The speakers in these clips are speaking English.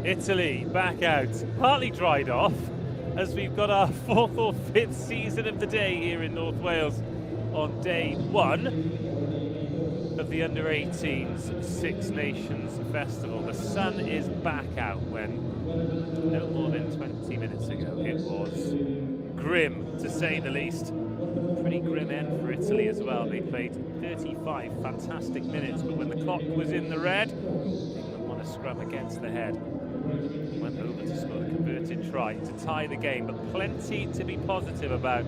Italy back out, partly dried off, as we've got our fourth or fifth season of the day here in North Wales on day one of the Under-18s Six Nations Festival. The sun is back out when no more than 20 minutes ago it was grim, to say the least. Pretty grim end for Italy as well. They played 35 fantastic minutes, but when the clock was in the red, England won a scrum against the head. Went over to score the converted try to tie the game, but plenty to be positive about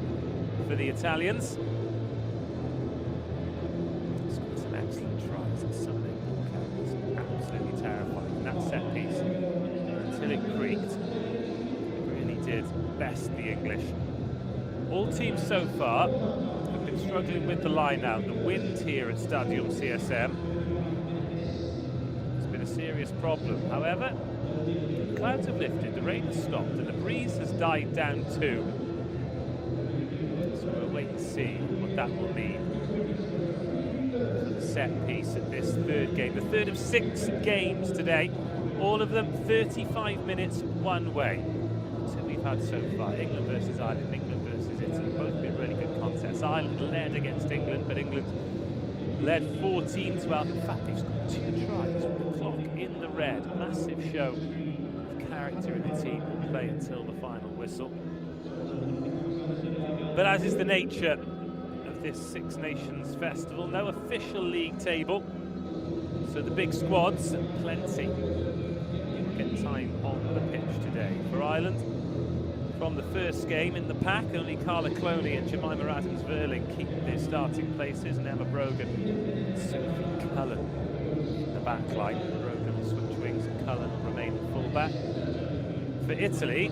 for the Italians. Scored some excellent tries, and some of their ball carriers absolutely terrifying. That set piece, until it creaked, it really did best the English. All teams so far have been struggling with the line out. The wind here at Stadium CSM has been a serious problem. However, the clouds have lifted, the rain has stopped, and the breeze has died down too. So we'll wait and see what that will mean for the set piece at this third game. The third of 6 games today, all of them 35 minutes one way. So we've had so far England versus Ireland, England versus Italy, both been really good contests. Ireland led against England, but England led 14-12. In fact, they've scored 2 tries with the clock in the red. Massive show of character in the team will play until the final whistle. But as is the nature of this Six Nations Festival, no official league table, so the big squads, plenty, get time on the pitch today. For Ireland, from the first game in the pack, only Carla Cloney and Jemima Adams-Verling keep their starting places, and Emma Brogan and Sophie Cullen in the back line. Brogan will switch wings and Cullen will remain at full-back. For Italy,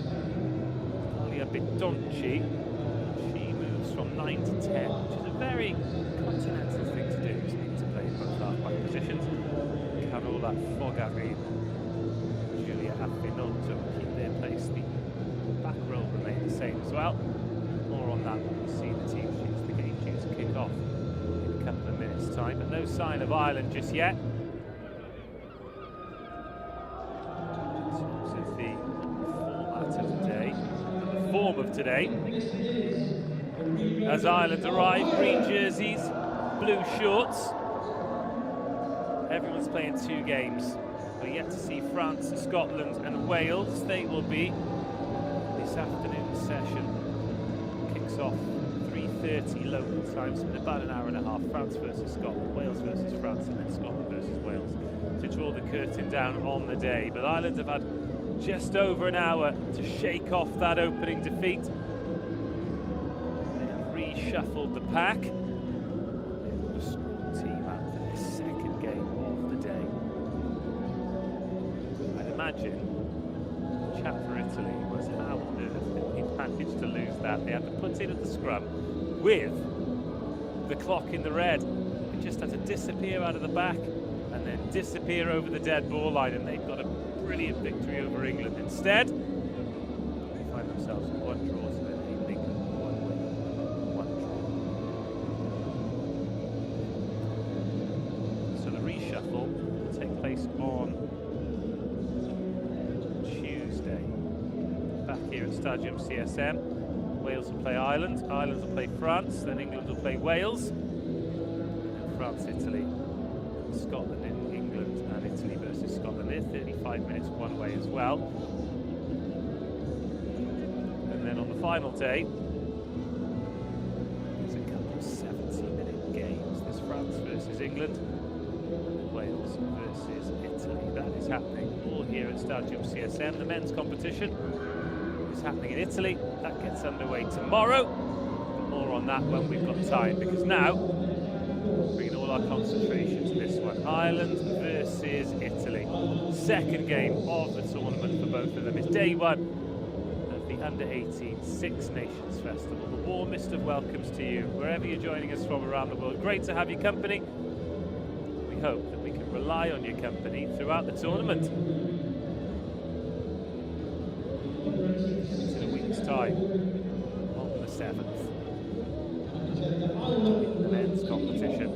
Alia Bitonci, she moves from 9 to 10, which is a very continental thing to do, isn't it, to play in both half-back positions. Carola Fogari, Giulia Affinoto keep their place. The back row remain the same. well. More on that when we see the team sheets. The game due to kick off in a couple of minutes' time, but no sign of Ireland just yet. In terms of the format of the day, the form of today, as Ireland arrive, green jerseys, blue shorts. Everyone's playing 2 games. We're yet to see France, Scotland and Wales. They will be this afternoon session. Kicks off 3:30 local time, so in about an hour and a half. France versus Scotland, Wales versus France, and then Scotland versus Wales to draw the curtain down on the day. But Ireland have had just over an hour to shake off that opening defeat. They have reshuffled the pack. The squad team out for this second game of the day. I'd imagine the chat for Italy was how on earth did we manage to lose that? They had to put in at the scrum with the clock in the red. They just had to disappear out of the back and then disappear over the dead ball line, and they've got a brilliant victory over England. Instead, they find themselves with 1 draw, so they're leading 1 win, 1 draw. So the reshuffle will take place on Tuesday. Back here at Stadium CSM, Wales will play Ireland, Ireland will play France, then England will play Wales, and France, Italy, Scotland in England, and Italy versus Scotland. They're 35 minutes one way as well. And then on the final day, there's a couple of 70-minute games. There's France versus England, Wales versus Italy. That is happening all here at Stadium CSM. The men's competition is happening in Italy. That gets underway tomorrow. More on that when we've got time, because now bringing all our concentration to this one. Ireland versus Italy. Second game of the tournament for both of them. It's day 1 of the Under-18 Six Nations Festival. The warmest of welcomes to you, wherever you're joining us from around the world. Great to have your company. We hope that we can rely on your company throughout the tournament. In a week's time, on the 7th. In the men's competition.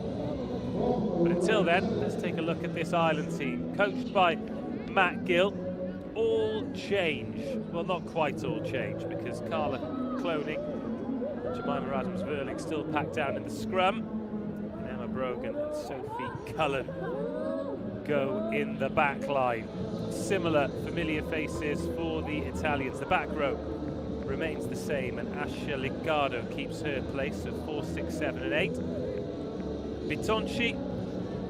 But until then, let's take a look at this Ireland team, coached by Matt Gill. All change, well, not quite all change, because Carla Cloning, Jemima Adams-Verling still packed down in the scrum, and Emma Brogan and Sophie Cullen go in the back line. Similar familiar faces for the Italians. The back row remains the same, and Asha Liccardo keeps her place at 4, 6, 7 and 8. Bitonci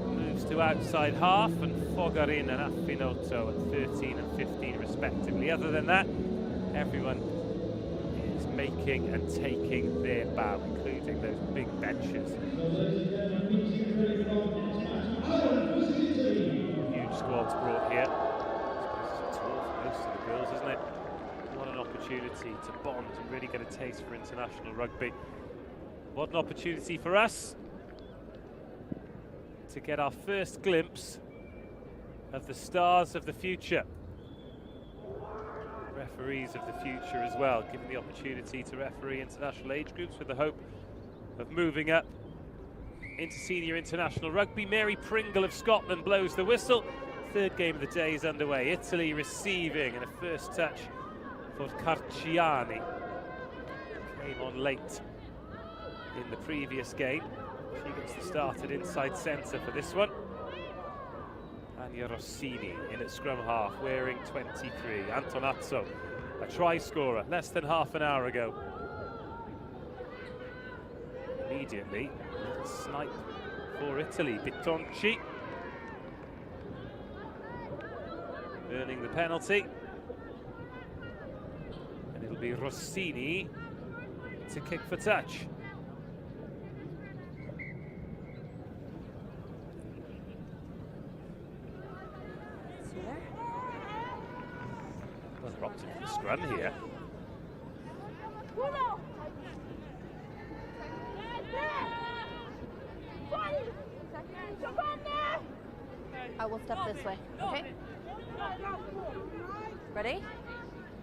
moves to outside half, and Fogarin and Affinotto at 13 and 15 respectively. Other than that, everyone is making and taking their bow, including those big benches. Huge squads brought here. It's a tour for most of the girls, isn't it? What an opportunity to bond and really get a taste for international rugby. What an opportunity for us to get our first glimpse of the stars of the future. Referees of the future as well, given the opportunity to referee international age groups with the hope of moving up into senior international rugby. Mary Pringle of Scotland blows the whistle. Third game of the day is underway. Italy receiving, and a first touch for Carciani. Came on late in the previous game. She gets the start at inside centre for this one. Anya Rossini in at scrum half, wearing 23. Antonazzo, a try scorer less than half an hour ago. Immediately, a little snipe for Italy. Bitonci earning the penalty. And it'll be Rossini to kick for touch. Well, they're opting for the scrum here. I will step this way, okay? Ready?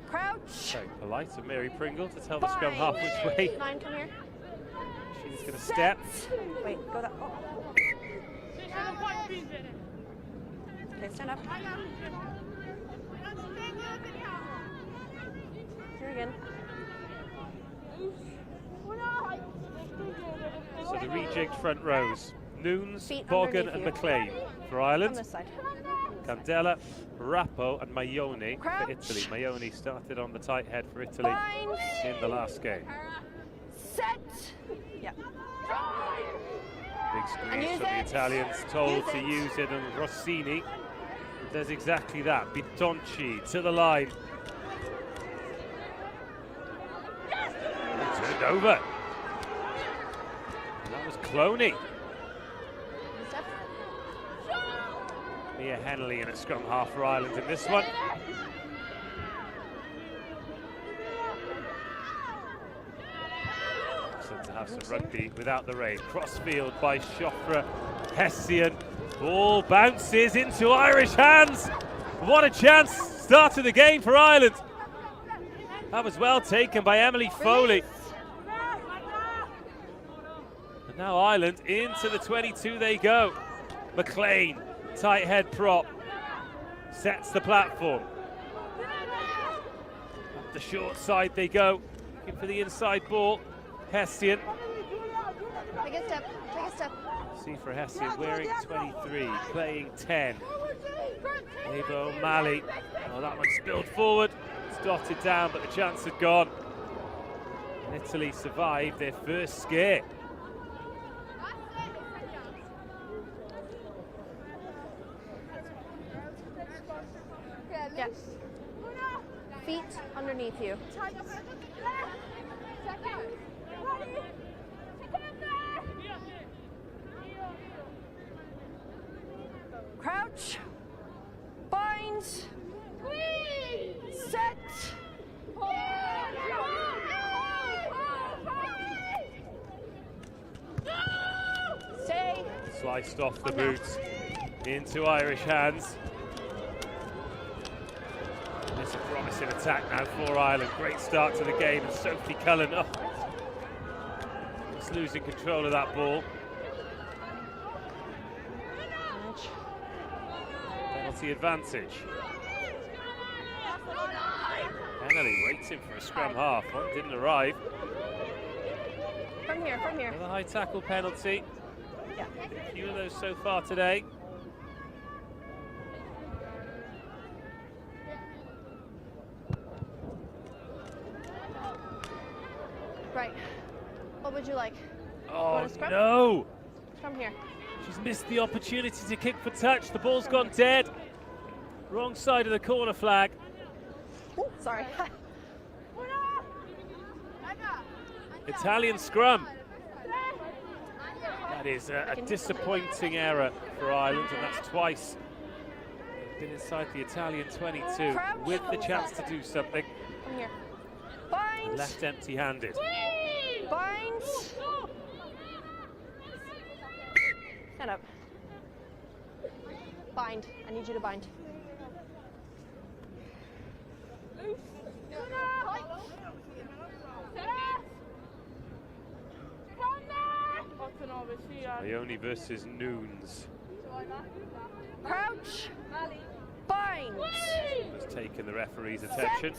Crouch. Very polite of Mary Pringle to tell the scrum half which way 9, come here. she's going to step. Wait, go that. Oh. Okay, stand up. Here again. So the rejigged front rows. Nunes, Feet Bogan underneath and you. McLean for On Ireland. this side. Candela, Rappo and Maione Crouch. for Italy. Maione started on the tight head for Italy Bind. in the last game. Set. Yeah. Big And squeeze use from the it. Italians, told Use to it. use it, and Rossini does exactly that. Bitonci to the line. Turned over. And that was Cloney. Step. Mia Henley in at scrum half for Ireland in this one. So to have some rugby without the rain. Crossfield by Shofra Hessian. Ball bounces into Irish hands. What a chance. Start of the game for Ireland. That was well taken by Emily Foley. And now Ireland into the 22 they go. McLean, tight head prop, sets the platform. Up the short side they go, looking for the inside ball. Hessian. Take a step. Take a step. See for Hessian, wearing 23, playing 10. Ava O'Malley. Oh, that one spilled forward. It's dotted down, but the chance had gone. And Italy survived their first scare. Yeah. Feet underneath you. Crouch. Bind. Set. Stay. Sliced off the boots into Irish hands. It's a promising attack now for Ireland. Great start to the game, and Sophie Cullen just losing control of that ball. Penalty advantage. Henley waiting for a scrum half. One didn't arrive. From here, from here. Another high tackle penalty. Yeah. A few of those so far today. Right. What would you like? Oh no! From here. She's missed the opportunity to kick for touch. The ball's gone dead. Wrong side of the corner flag. Ooh, sorry. Italian scrum. That is a disappointing error for Ireland, and that's twice. They've been inside the Italian 22 with the chance to do something. From here. Bind. Left empty-handed. Bind. Stand up. Bind. I need you to bind. Ione versus Nunes. Crouch. Bind. Has taken the referee's attention.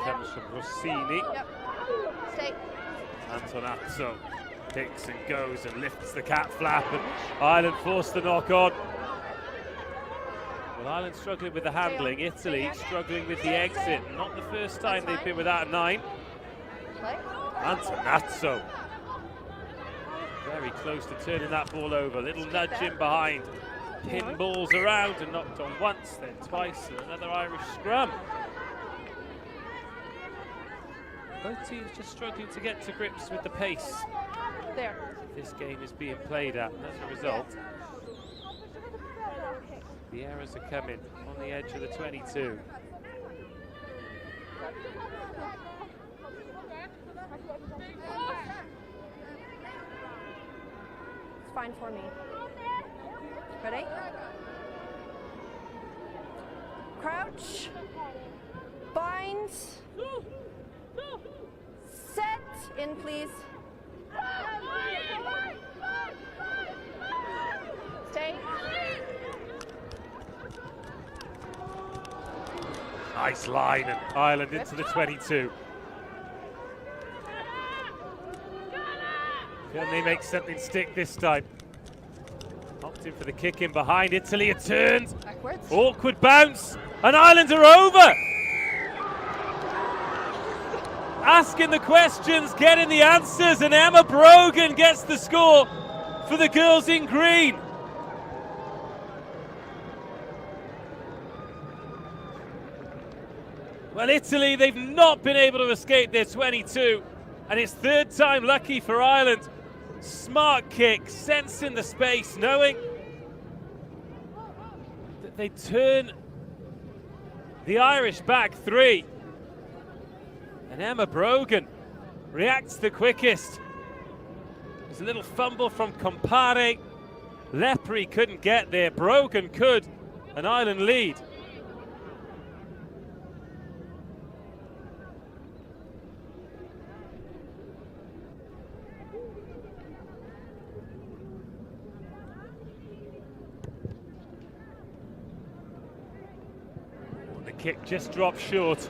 Comes from Rossini. Yep. Stay. Antonazzo kicks and goes and lifts the cap flap, and Ireland forced the knock on. Well, Ireland struggling with the handling, Italy struggling with the exit. Not the first time they've been without a 9. Play. Antonazzo. Very close to turning that ball over. Little nudge in behind. Pin balls around and knocked on once, then twice, and another Irish scrum. Both teams just struggling to get to grips with the pace There. this game is being played at, and as a result, the errors are coming on the edge of the 22. It's fine for me. Ready? Crouch. Bind. Set. In, please. Stay. Nice line, and Ireland into the 22. Can they make something stick this time? Opting for the kick in behind. Italy, it turns. Backwards. Awkward bounce, and Ireland are over. Asking the questions, getting the answers, and Emma Brogan gets the score for the girls in green. Well, Italy, they've not been able to escape their 22, and it's third time lucky for Ireland. Smart kick, sensing the space, knowing that they turn the Irish back three. And Emma Brogan reacts the quickest. There's a little fumble from Compare. Lepre couldn't get there, Brogan could, and Ireland lead. The kick just dropped short.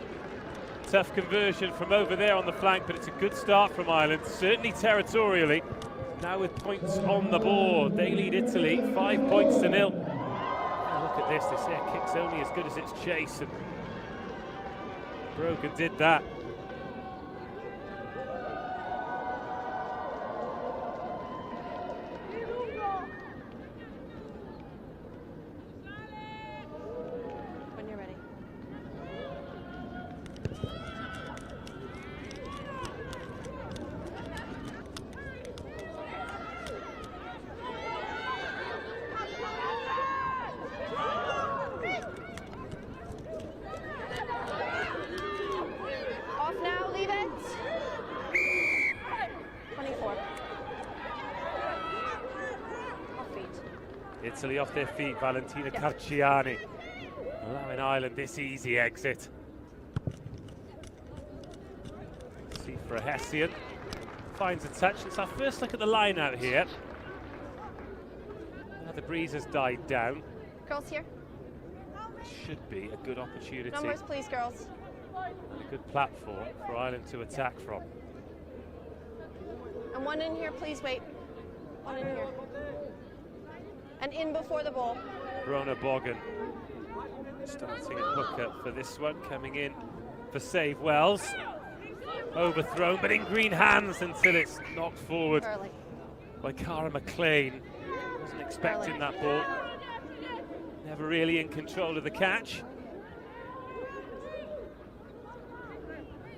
Tough conversion from over there on the flank, but it's a good start from Ireland, certainly territorially. Now with points on the board, they lead Italy 5 points to 0. Now look at this, this air kick's only as good as its chase, and Brogan did that. When you're ready. Off now, leave it. 24. Off feet. Italy off their feet, Valentina Carciani, allowing Ireland this easy exit. See for a Hessian, finds a touch. It's our first look at the line out here. Now the breeze has died down. Girls here. Should be a good opportunity Numbers, please, girls. and a good platform for Ireland to attack from. And one in here, please wait. One in here. And in before the ball. Brona Bogan starting at hooker for this one, coming in for save Wells. Overthrown, but in green hands until it's knocked forward Early. by Cara McLean. Wasn't expecting that ball. Never really in control of the catch.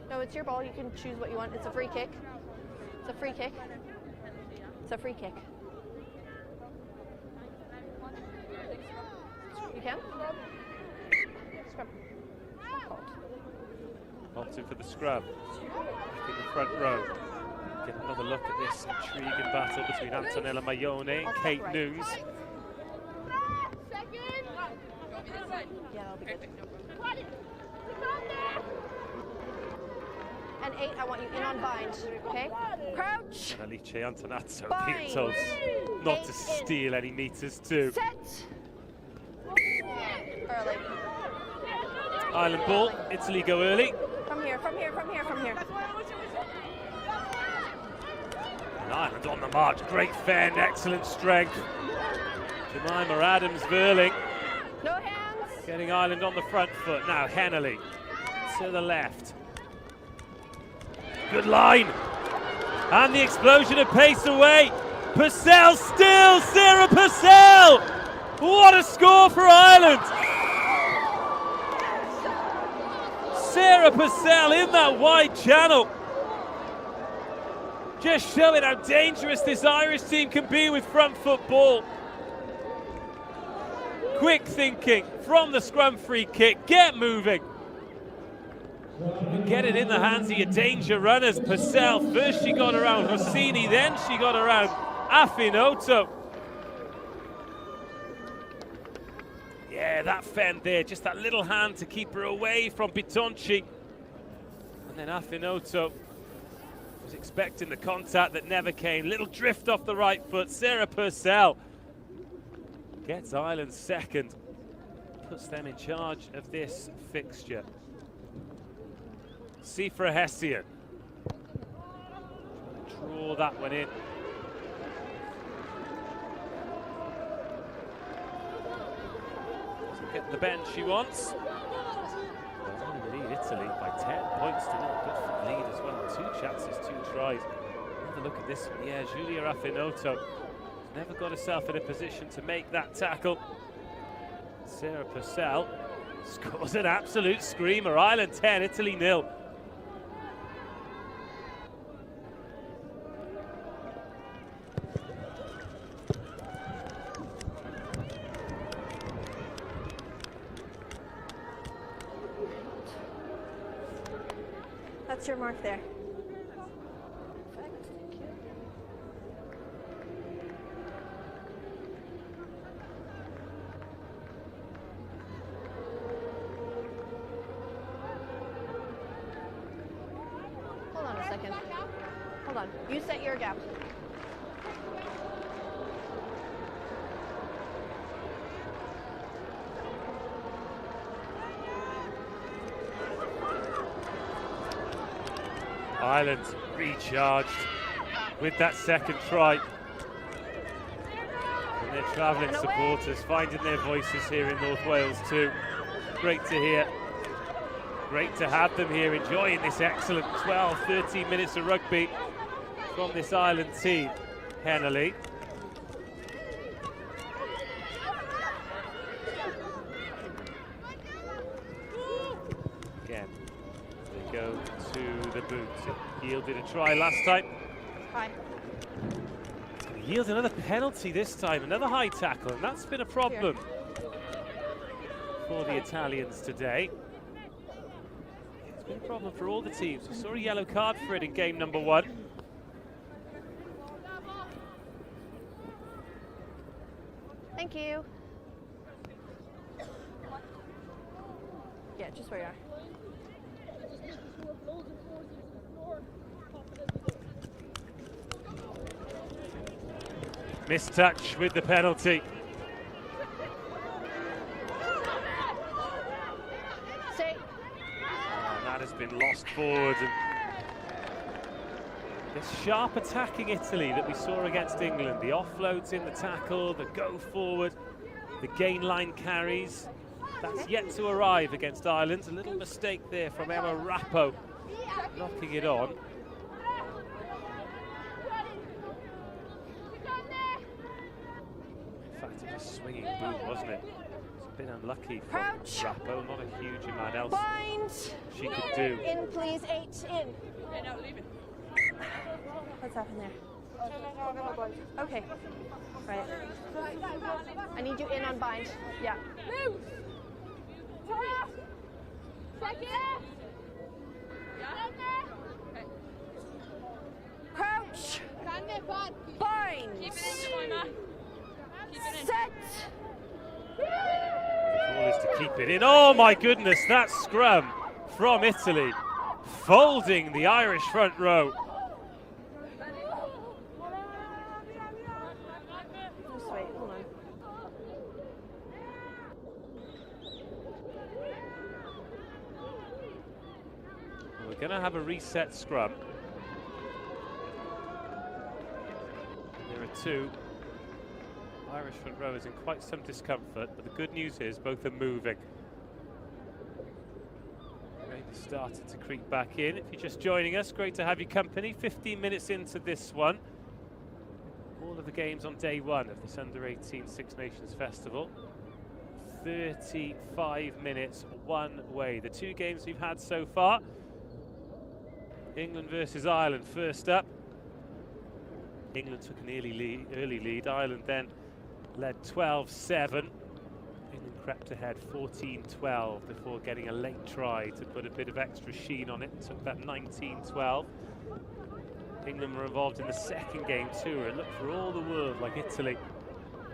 No, it's your ball. You can choose what you want. It's a free kick. It's a free kick. It's a free kick. You can? Scrum. Opting for the scrub. Back in the front row. Get another look at this intriguing battle between Antonella Maione and Kate Nunes. Yeah, that'll be good. And 8, I want you in on bind, okay? Crouch. And Alice Antonazzo Bind. being told not to steal any meters too. Set. Early. Ireland ball, Italy go early. From here, from here, from here, from here. And Ireland on the march, great fend, excellent strength. Jemima Adams-Verling No hands. getting Ireland on the front foot. Now Hennelly to the left. Good line. And the explosion of pace away. Purcell still, Sarah Purcell! What a score for Ireland! Sarah Purcell in that wide channel. Just showing how dangerous this Irish team can be with front foot ball. Quick thinking from the scrum free kick. Get moving. And get it in the hands of your danger runners. Purcell, first she got around Rossini, then she got around Afinoto. Yeah, that fend there, just that little hand to keep her away from Bitonci. And then Afinoto was expecting the contact that never came. Little drift off the right foot. Sarah Purcell gets Ireland second, puts them in charge of this fixture. Sifra Hessian draw that one in. Doesn't get the bend she wants. Only lead Italy by 10 points to 0. Good for the lead as well. 2 chances, 2 tries. Have a look at this one. Yeah, Giulia Afinoto never got herself in a position to make that tackle. Sarah Purcell scores an absolute screamer. Ireland 10, Italy 0. That's your mark there. Perfect, thank you. Hold on a second. Hold on. You set your gap. Ireland recharged with that second try. And their travelling supporters finding their voices here in North Wales too. Great to hear. Great to have them here enjoying this excellent 12, 13 minutes of rugby from this Ireland team. Henley. Again, they go to the boot. It yielded a try last time. Hi. It's going to yield another penalty this time, another high tackle, and that's been a problem for the Italians today. It's been a problem for all the teams. We saw a yellow card for it in game number 1. Thank you. Yeah, just where you are. Mistouch with the penalty. Stay. And that has been lost forward. And this sharp attacking Italy that we saw against England, the offloads in the tackle, the go forward, the gain line carries, that's yet to arrive against Ireland. A little mistake there from Emma Rappo, knocking it on. In fact, it was a swinging boot, wasn't it? It's a bit unlucky for Rappo, not a huge amount else Bind. she could do. In, please, 8 in. Yeah, no, leave it. What's happened there? Okay. Right. I need you in on bind. Yeah. Move! Check it! Crouch. Stand there, bud. Bind. Keep it in, Jemima. Keep it in. Set. The call is to keep it in. Oh my goodness, that scrum from Italy, folding the Irish front row. Just wait, hold on. We're going to have a reset scrum. There are 2 Irish front rowers in quite some discomfort, but the good news is both are moving. Maybe started to creep back in. If you're just joining us, great to have your company. 15 minutes into this one. All of the games on day 1 of this Under-18 Six Nations Festival. 35 minutes one way. The 2 games we've had so far. England versus Ireland first up. England took an early lead. Ireland then led 12-7. England crept ahead 14-12 before getting a late try to put a bit of extra sheen on it. Took that 19-12. England were involved in the second game too. It looked for all the world like Italy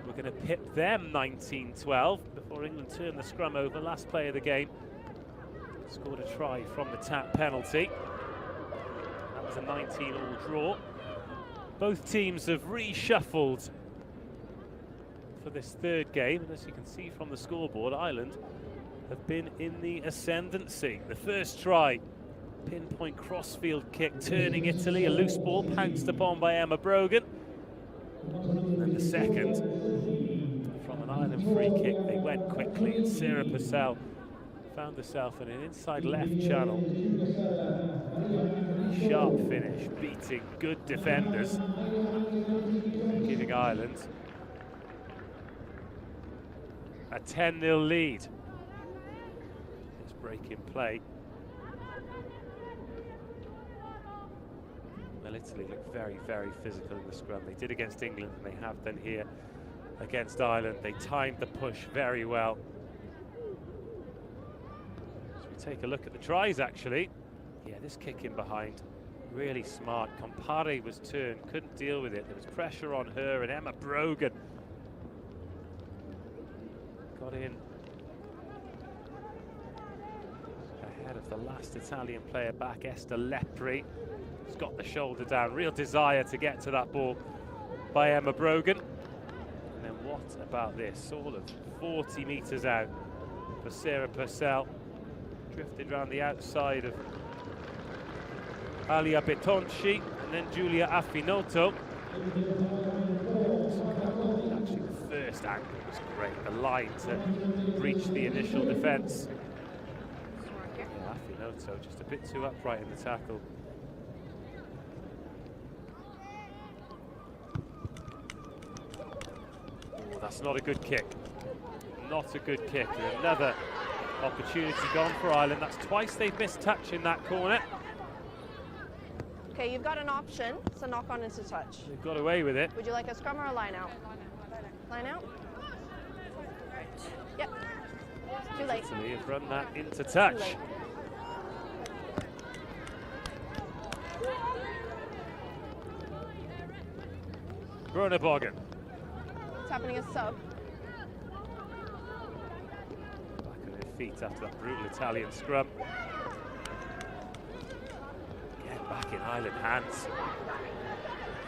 were we're going to pip them 19-12 before England turn the scrum over. Last play of the game. Scored a try from the tap penalty. That was a 19-all draw. Both teams have reshuffled for this third game, and as you can see from the scoreboard, Ireland have been in the ascendancy. The first try, pinpoint crossfield kick, turning Italy, a loose ball pounced upon by Emma Brogan. And the second, from an Ireland free kick, they went quickly, and Sarah Purcell found herself in an inside left channel. Sharp finish, beating good defenders, giving Ireland a 10-0 lead. It's break in play. Well, Italy look very, very physical in the scrum. They did against England, and they have done here against Ireland. They timed the push very well. So we take a look at the tries, actually. Yeah, this kick in behind, really smart. Compare was turned, couldn't deal with it. There was pressure on her, and Emma Brogan got in ahead of the last Italian player back, Esther Lepri. Has got the shoulder down. Real desire to get to that ball by Emma Brogan. And then what about this? All of 40 metres out for Sarah Purcell. Drifted around the outside of Alia Betonci and then Giulia Affinoto. Actually, the first angle was great. The line to breach the initial defence. Yeah, Affinoto just a bit too upright in the tackle. Oh, that's not a good kick. Not a good kick. And another opportunity gone for Ireland. That's twice they've missed touch in that corner. Okay, you've got an option, so knock on into touch. They've got away with it. Would you like a scrum or a line out? Line out? Yep. Too late. Italy have run that into touch. Too late. Bruna Bogan. It's happening as sub. Back on their feet after that brutal Italian scrum. Again, back in Ireland hands.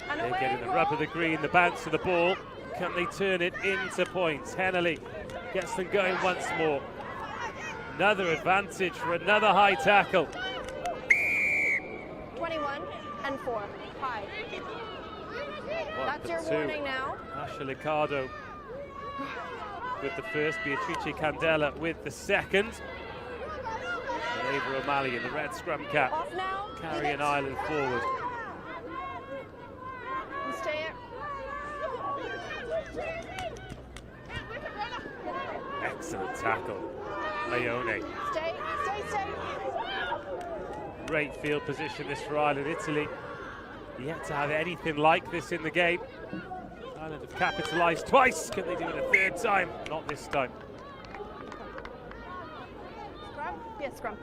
And They're away getting the goal. rub of the green, the bounce of the ball. Can they turn it into points? Hennelly gets them going once more. Another advantage for another high tackle. 21 and 4. High. That's your warning now. Asha Liccardo with the first, Beatrice Candela with the second. And Ava O'Malley in the red scrum cap, Off now. carrying Ireland forward. Stay. Excellent tackle, Leone. Stay. Great field position this for Ireland. Italy yet to have anything like this in the game. Ireland have capitalised twice. Can they do it a third time? Not this time. Scrum? Yes, scrum.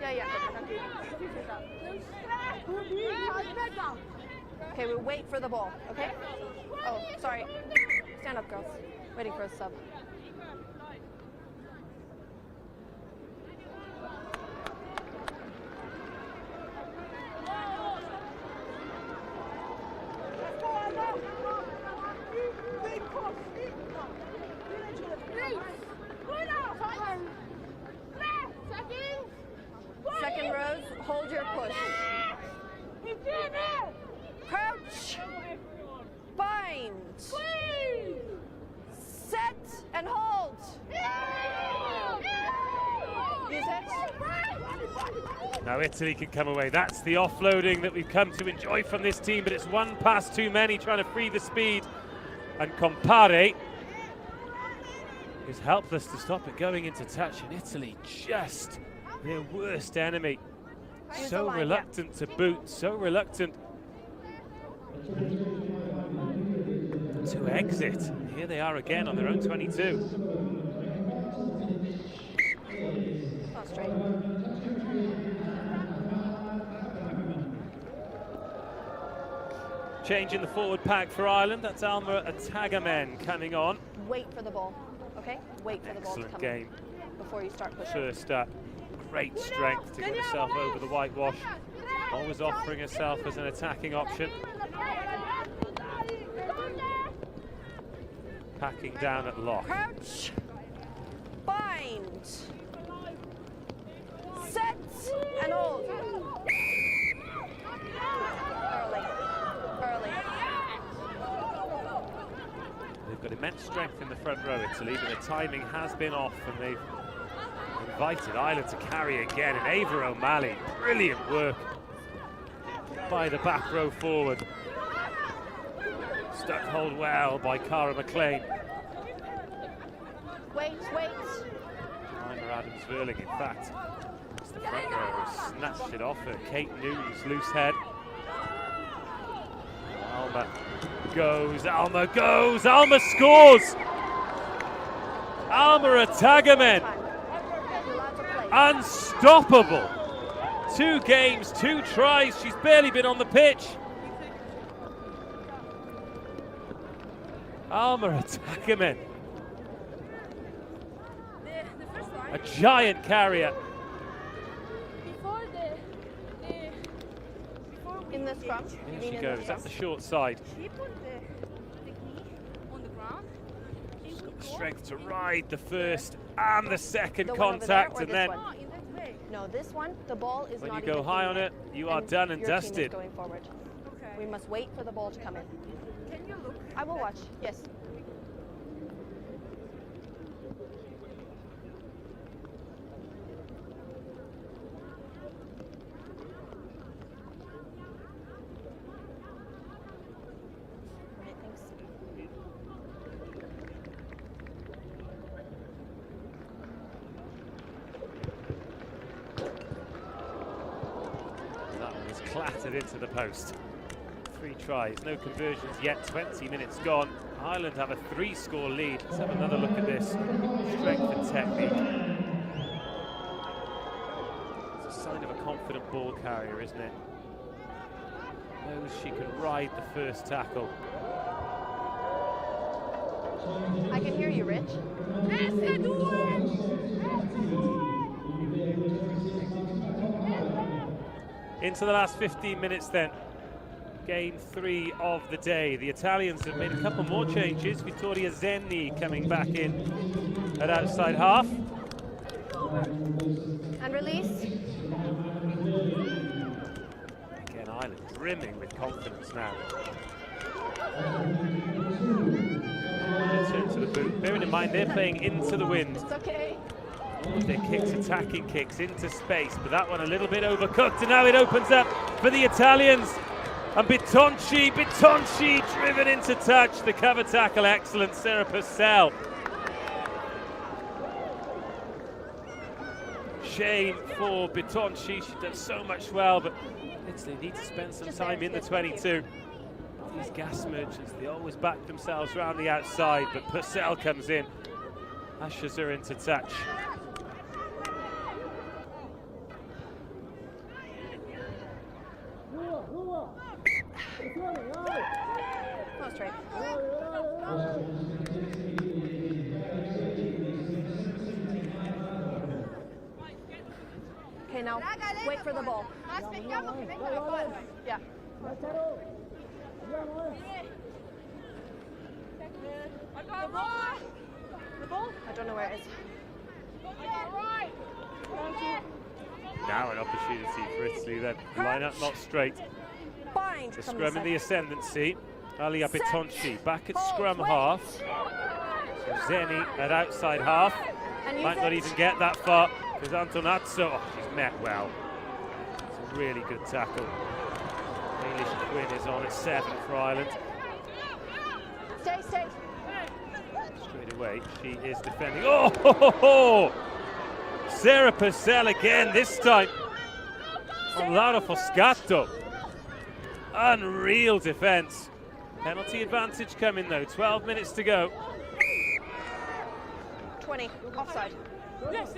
Yeah. Okay, we wait for the ball, okay? Oh, sorry. Stand up, girls. Waiting for a sub. Second rows, hold your push. Crouch. Bind. Set and hold. Use it. Now Italy can come away. That's the offloading that we've come to enjoy from this team, but it's one pass too many, trying to free the speed. And Compare is helpless to stop it going into touch, and Italy just their worst enemy. Use the So line, reluctant to boot, so reluctant to exit. Here they are again on their own 22. Oh, Not straight. Change in the forward pack for Ireland. That's Alma Atagamen coming on. Wait for the ball, okay? Wait for the ball to Excellent come game. in before you start pushing. First up, great strength to get herself over the whitewash. Always offering herself as an attacking option. Packing down at lock. Crouch. Bind. Set. And hold. Early. They've got immense strength in the front row, Italy, but the timing has been off and they've invited Ireland to carry again. And Ava O'Malley, brilliant work by the back row forward. Stuck hold well by Cara McLean. Wait. Emma Adams-Verling, in fact, it's the front row who snatched it off her. Kate Noon's loose head. Alma goes, Alma scores! Alma Atagamen, unstoppable. 2 games, 2 tries, she's barely been on the pitch. Alma Atagamen, a giant carrier. In the scrum. Here she goes, that's the short side. She put the knee on the ground. She's got the strength to ride the first and the second The one over there contact, or and this then one? No, this one, the ball is when not you go even high in on yet. it, you are done and your team is dusted. going forward. Okay. We must wait for the ball to come in. Can you look? I will watch, yes. Right, thanks. That one was clattered into the post. 3 tries, no conversions yet, 20 minutes gone. Ireland have a 3-score lead. Let's have another look at this. Strength and technique. It's a sign of a confident ball carrier, isn't it? Knows she can ride the first tackle. I can hear you, Rich. Into the last 15 minutes then. Game 3 of the day. The Italians have made a couple more changes. Vittoria Zenni coming back in at outside half. And release. Again, Ireland brimming with confidence now. Return to the boot. Bearing in mind they're playing into the wind. It's okay. Their kicks, attacking kicks into space, but that one a little bit overcooked, and now it opens up for the Italians. And Bitonci driven into touch. The cover tackle, excellent. Sarah Purcell. Shame for Bitonci. She does so much well, but Italy need to spend some time in the 22. These gas merchants, they always back themselves around the outside, but Purcell comes in, ushers her into touch. Not straight. Okay, now wait for the ball. Yeah. The ball? I don't know where it is. Now an opportunity for Italy then. Line up not straight. Bind. The Come scrum in the inside. ascendancy. Alia Bitonci back at Hold, scrum wait. half. So Zenni at outside half. And use Might not it. even get that far because Antonazzo, she's met well. It's a really good tackle. English Quinn is on at 7 for Ireland. Stay. Straight away, she is defending. Oh, ho, ho, ho. Sarah Purcell again, this time on Laura Foscato. Unreal defence. Penalty advantage coming though, 12 minutes to go. 20. Offside. Yes.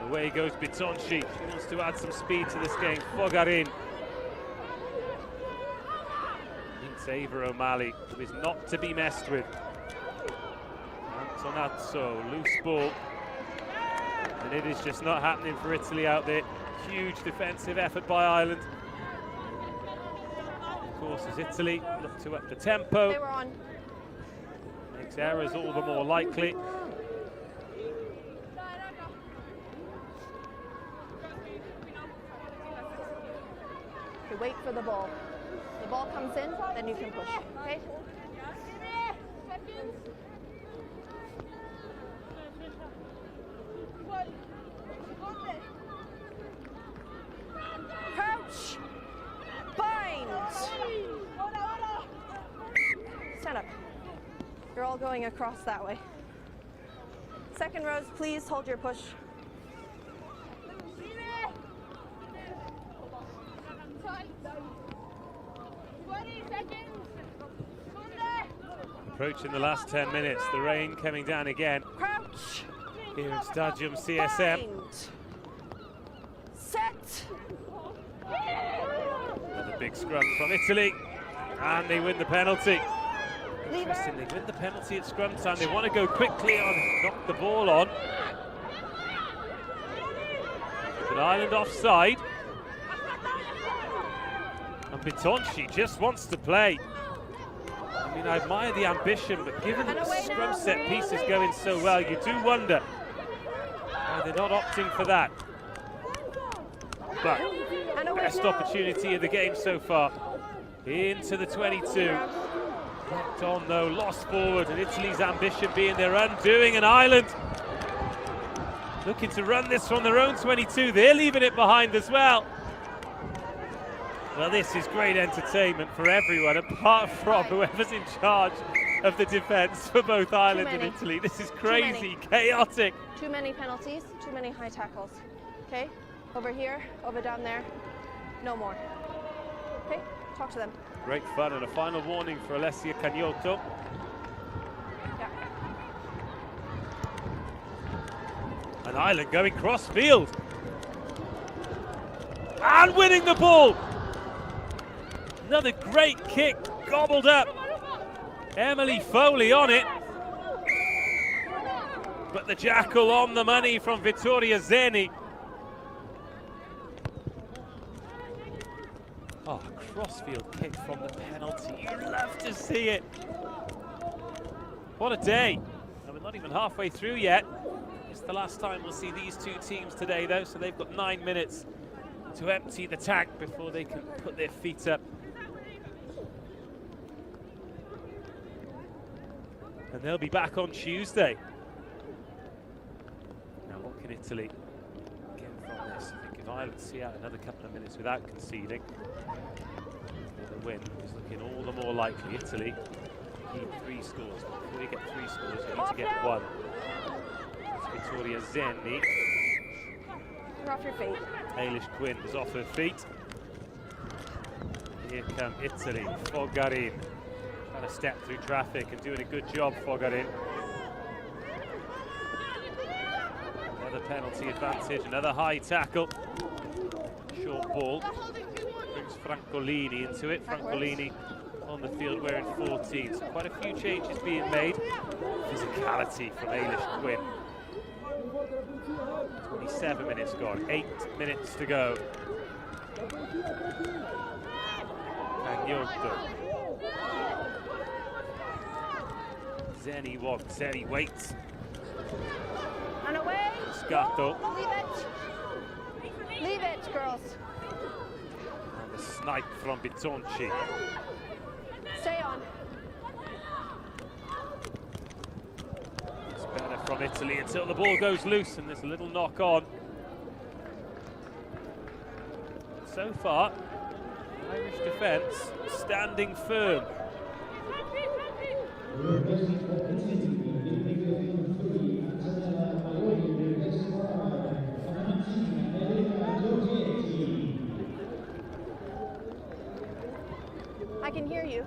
Away goes Bitonci. She wants to add some speed to this game. Fogarin. It's Ava O'Malley, who is not to be messed with. Antonazzo, loose ball. And it is just not happening for Italy out there. Huge defensive effort by Ireland. Of course, as Italy look to up the tempo. They were on. Makes errors all the more likely. Okay, wait for the ball. The ball comes in, then you can push. Okay? Crouch! Bind! Stand up. You're all going across that way. Second rows, please hold your push. Approaching the last 10 minutes, the rain coming down again. Crouch! Here in Stadium CSM. Bind. Set! Another big scrum from Italy, and they win the penalty. Lever. Interesting, they win the penalty at scrum time. They want to go quickly on, knock the ball on. But Ireland offside. And Bitonci just wants to play. I mean, I admire the ambition, but given that the scrum set piece is going so well, you do wonder why they're not opting for that. But best opportunity of the game so far. Into the 22. Locked on though, lost forward, and Italy's ambition being their undoing, and Ireland looking to run this from their own 22. They're leaving it behind as well. Well, this is great entertainment for everyone, apart from whoever's in charge of the defence for both Ireland and Italy. This is crazy, chaotic. Too many penalties, too many high tackles. Okay, over here, over down there, no more. Okay, talk to them. Great fun, and a final warning for Alessia Cagnotto. Yeah. And Ireland going cross field. And winning the ball. Another great kick, gobbled up. Emily Foley on it. But the jackal on the money from Vittoria Zeni. Oh, crossfield kick from the penalty. You love to see it. What a day. And we're not even halfway through yet. It's the last time we'll see these two teams today, though, so they've got 9 minutes to empty the tank before they can put their feet up. And they'll be back on Tuesday. Now, what can Italy get from this? I think if Ireland see out another couple of minutes without conceding, the win is looking all the more likely. Italy need 3 scores. Before you get 3 scores, you need to get 1. It's Vittoria Zeni. You're off your feet. Ailish Quinn is off her feet. Here come Italy. Fogarin trying to step through traffic and doing a good job, Fogarin. Another penalty advantage, another high tackle. Short ball. Brings Francolini into it. Francolini on the field wearing 14. So quite a few changes being made. Physicality from Ailish Quinn. 27 minutes gone, 8 minutes to go. Cagnotto. Zeni wants, Zeni waits. And away. Scatto. Leave it. Leave it, girls. And the snipe from Bitonci. Stay on. It's better from Italy until the ball goes loose and there's a little knock on. So far, Irish defence standing firm. I can hear you.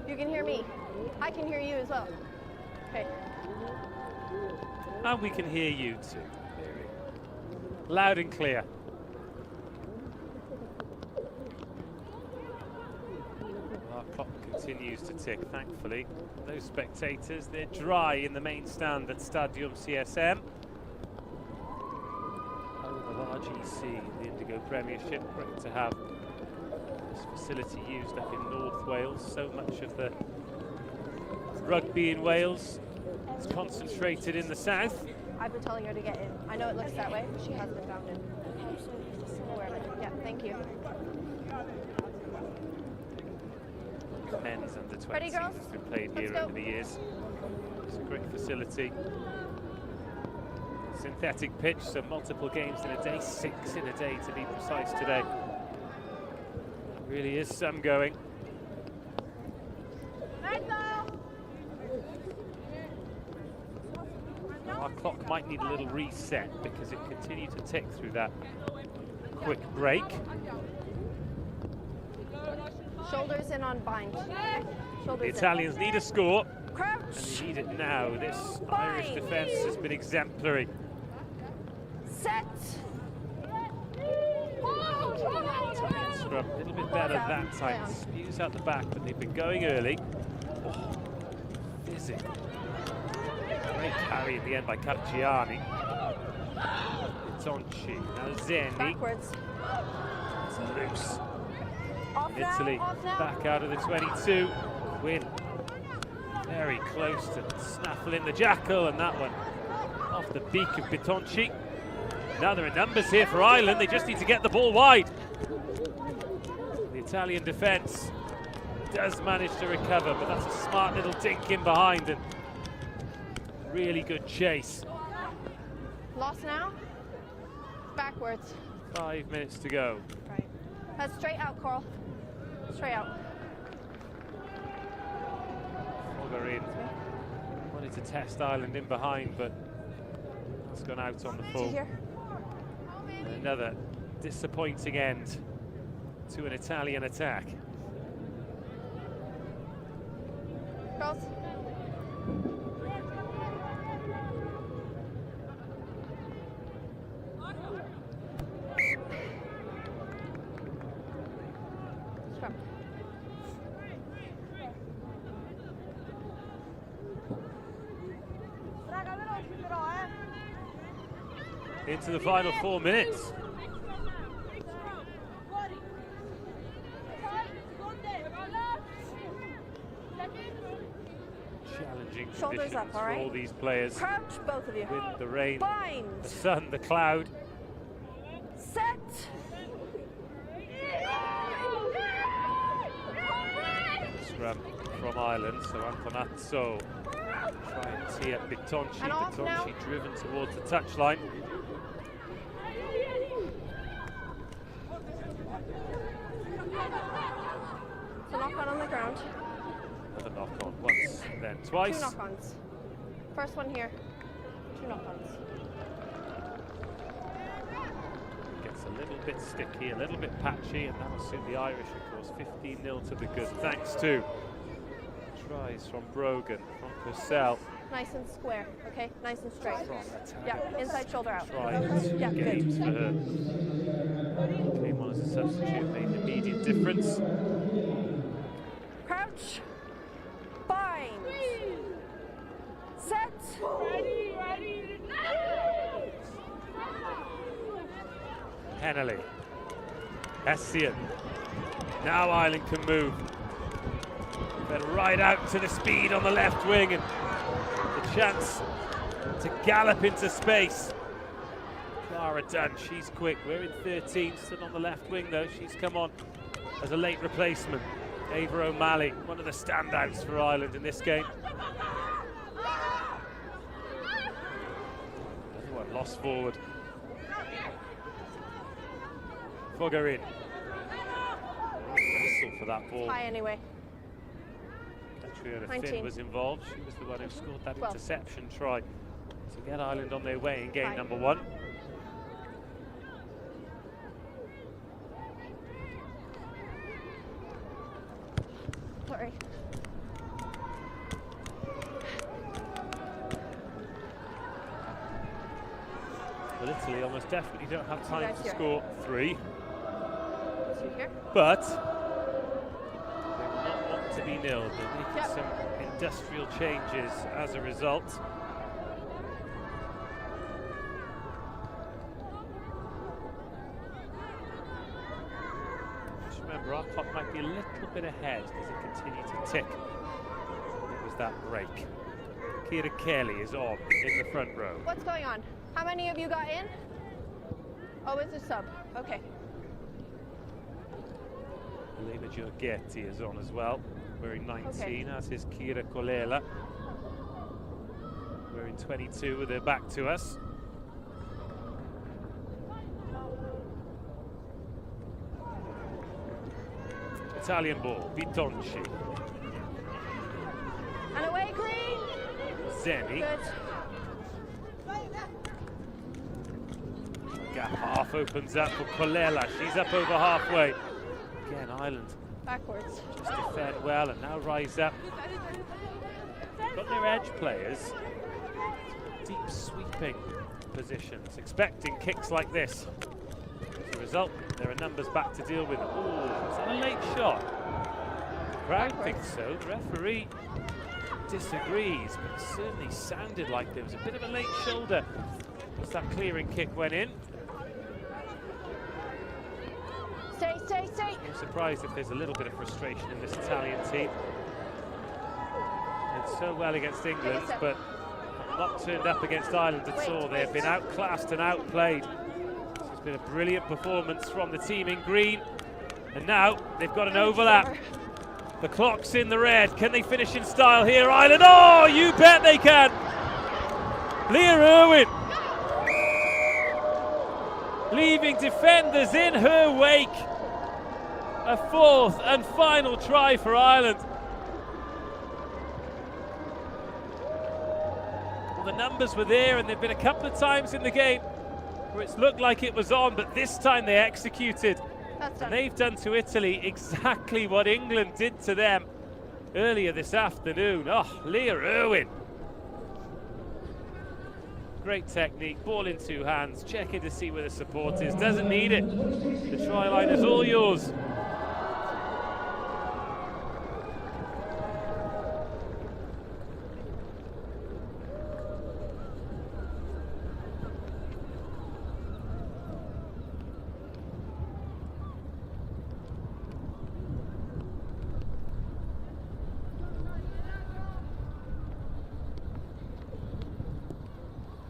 You can hear me. I can hear you as well. Okay. And we can hear you too. Loud and clear. Our clock continues to tick, thankfully. Those spectators, they're dry in the main stand at Stadium CSM. Home of RGC, the Indigo Premiership. Great to have this facility used up in North Wales. So much of the rugby in Wales is concentrated in the south. I've been telling her to get in. I know it looks that way, but she has been found in. Okay, so just aware of it. Yeah, thank you. Men's under 20 Ready, girls? has been played Let's here go. over the years. It's a great facility. Synthetic pitch, so multiple games in a day, 6 in a day to be precise today. Really is some going. Our clock might need a little reset because it continued to tick through that quick break. Shoulders in on bind. Shoulders The in. Italians need a score, Crouch. and they need it now. This Irish defence has been exemplary. Set. Scrum a little bit better that time. Spews out the back, but they've been going early. Oh, physical. Great carry in the end by Carciani. Bitonci, now Zeni. Backwards. It's loose. Off now, Italy off now. back out of the 22. Win. Very close to snaffling the jackal, and that one off the beak of Bitonci. Now there are numbers here for Ireland. They just need to get the ball wide. The Italian defence does manage to recover, but that's a smart little dink in behind and really good chase. Lost now. Backwards. 5 minutes to go. Right. That's straight out, Coral. Straight out. Fogarine wanted to test Ireland in behind, but it's gone out on the full. Here. Another disappointing end to an Italian attack. Girls. Scrum. Into the final 4 minutes. Challenging Shoulders conditions up, all for right? all these players. Crouch, both of you. With the rain, Bind. the sun, the cloud. Set. Scrum from Ireland, so Antonazzo try and tee up Bitonci. And off now. Bitonci driven towards the touchline. So knock on the ground. Another knock on once, then twice. 2 knock-ons. First one here. 2 knock-ons. Gets a little bit sticky, a little bit patchy, and that'll suit the Irish, of course. 15-0 to the good, thanks to tries from Brogan, from Purcell. Nice and square, okay? Nice and straight. From Attack. Yeah, inside shoulder out. Tried 2 Yeah, good. games for her. Came on as a substitute, made an immediate difference. Crouch. Bind. Set. Henley. Hessian. Now Ireland can move. Then right out to the speed on the left wing, and the chance to gallop into space. Clara Dunn, she's quick. We're in 13th, stood on the left wing though. She's come on as a late replacement. Ava O'Malley, one of the standouts for Ireland in this game. Everyone lost forward. Fogarine. Whistle for that ball. High anyway. Triona 19. Finn was involved. She was the one who scored that 12. interception try to get Ireland on their way in game High. number 1. Sorry. definitely don't have You time guys to here. score 3, See here? but they will not want to be nilled. They're making Yep. some industrial changes as a result. Just remember, our clock might be a little bit ahead as it continued to tick. It was that break. Kira Kelly is on in the front row. What's going on? How many of you got in? Oh, it's a sub. Okay. Elena Giorgetti is on as well, wearing 19, as is Kira Kolela, wearing 22 with her back to us. Italian ball, Bitonci, And away, green. Zeni, Good. gap half opens up for Kolela, she's up over halfway. Again, Ireland Backwards. just defend well and now rise up. Got their edge players, deep sweeping positions, expecting kicks like this. As a result, there are numbers back to deal with. Oh, is that a late shot? The crowd thinks so. The referee disagrees, but it certainly sounded like there was a bit of a late shoulder as that clearing kick went in. Stay, stay, stay. I'm surprised if there's a little bit of frustration in this Italian team. Did so well against England, but not turned up against Ireland at all. They've been outclassed and outplayed. This has been a brilliant performance from the team in green. And now they've got an overlap. The clock's in the red. Can they finish in style here, Ireland? Oh, you bet they can. Leah Irwin leaving defenders in her wake. A fourth and final try for Ireland. Well, the numbers were there, and there've been a couple of times in the game where it's looked like it was on, but this time they executed. That's And done. they've done to Italy exactly what England did to them earlier this afternoon. Oh, Leah Irwin. Great technique, ball in 2 hands, checking to see where the support is, doesn't need it. The try line is all yours.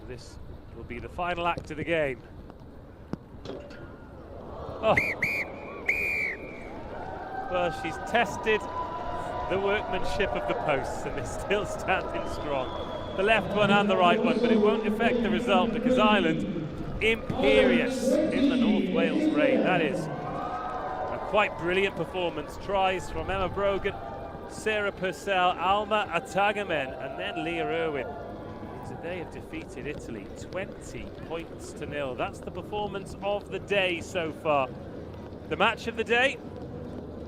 This will be the final act of the game. Oh. Well, she's tested the workmanship of the posts and they're still standing strong. The left one and the right one, but it won't affect the result because Ireland, imperious in the North Wales rain. That is a quite brilliant performance. Tries from Emma Brogan, Sarah Purcell, Alma Atagamen, and then Leah Irwin. They have defeated Italy 20 points to 0. That's the performance of the day so far. The match of the day,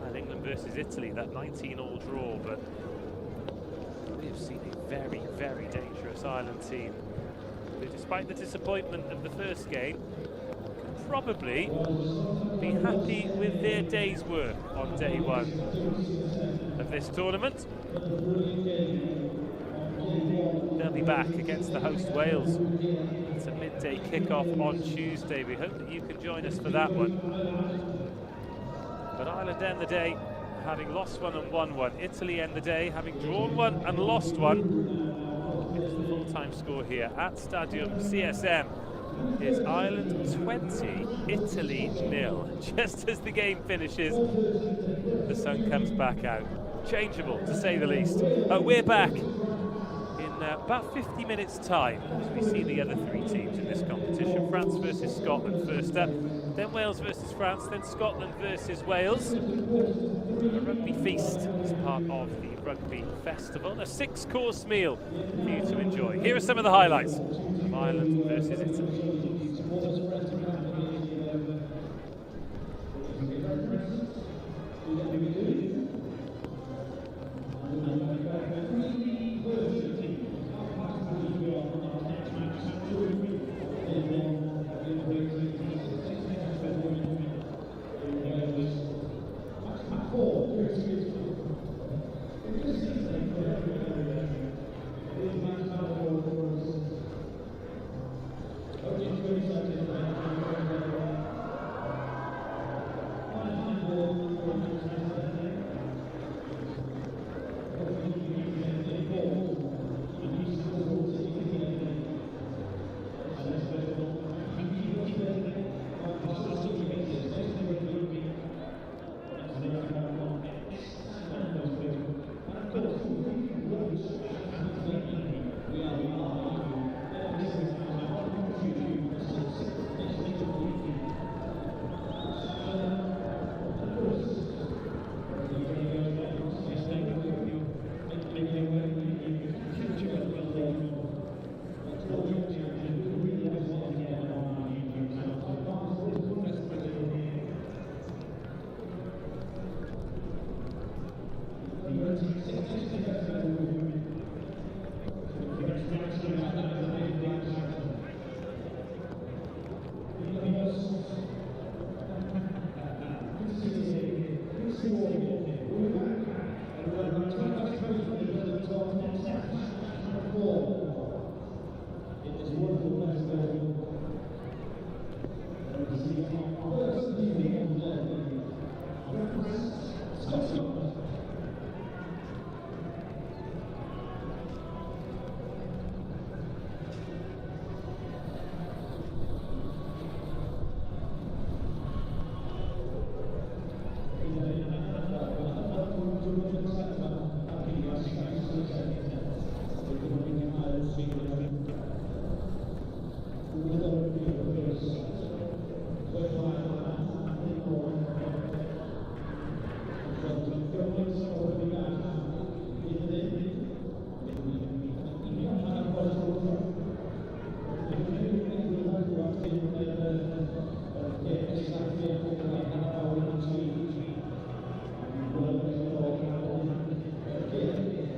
well, England versus Italy, that 19-all draw, but we have seen a very, very dangerous Ireland team who, despite the disappointment of the first game, can probably be happy with their day's work on day 1 of this tournament. They'll be back against the host Wales. It's a midday kickoff on Tuesday. We hope that you can join us for that one. But Ireland end the day having lost one and won one. Italy end the day having drawn one and lost one. Here's the full-time score here at Stadium CSM. Is Ireland 20, Italy 0. Just as the game finishes, the sun comes back out. Changeable, to say the least. We're back in about 50 minutes time as we see the other 3 teams in this competition. France versus Scotland first up, then Wales versus France, then Scotland versus Wales. A rugby feast as part of the Rugby Festival, a 6-course meal for you to enjoy. Here are some of the highlights of Ireland versus Italy.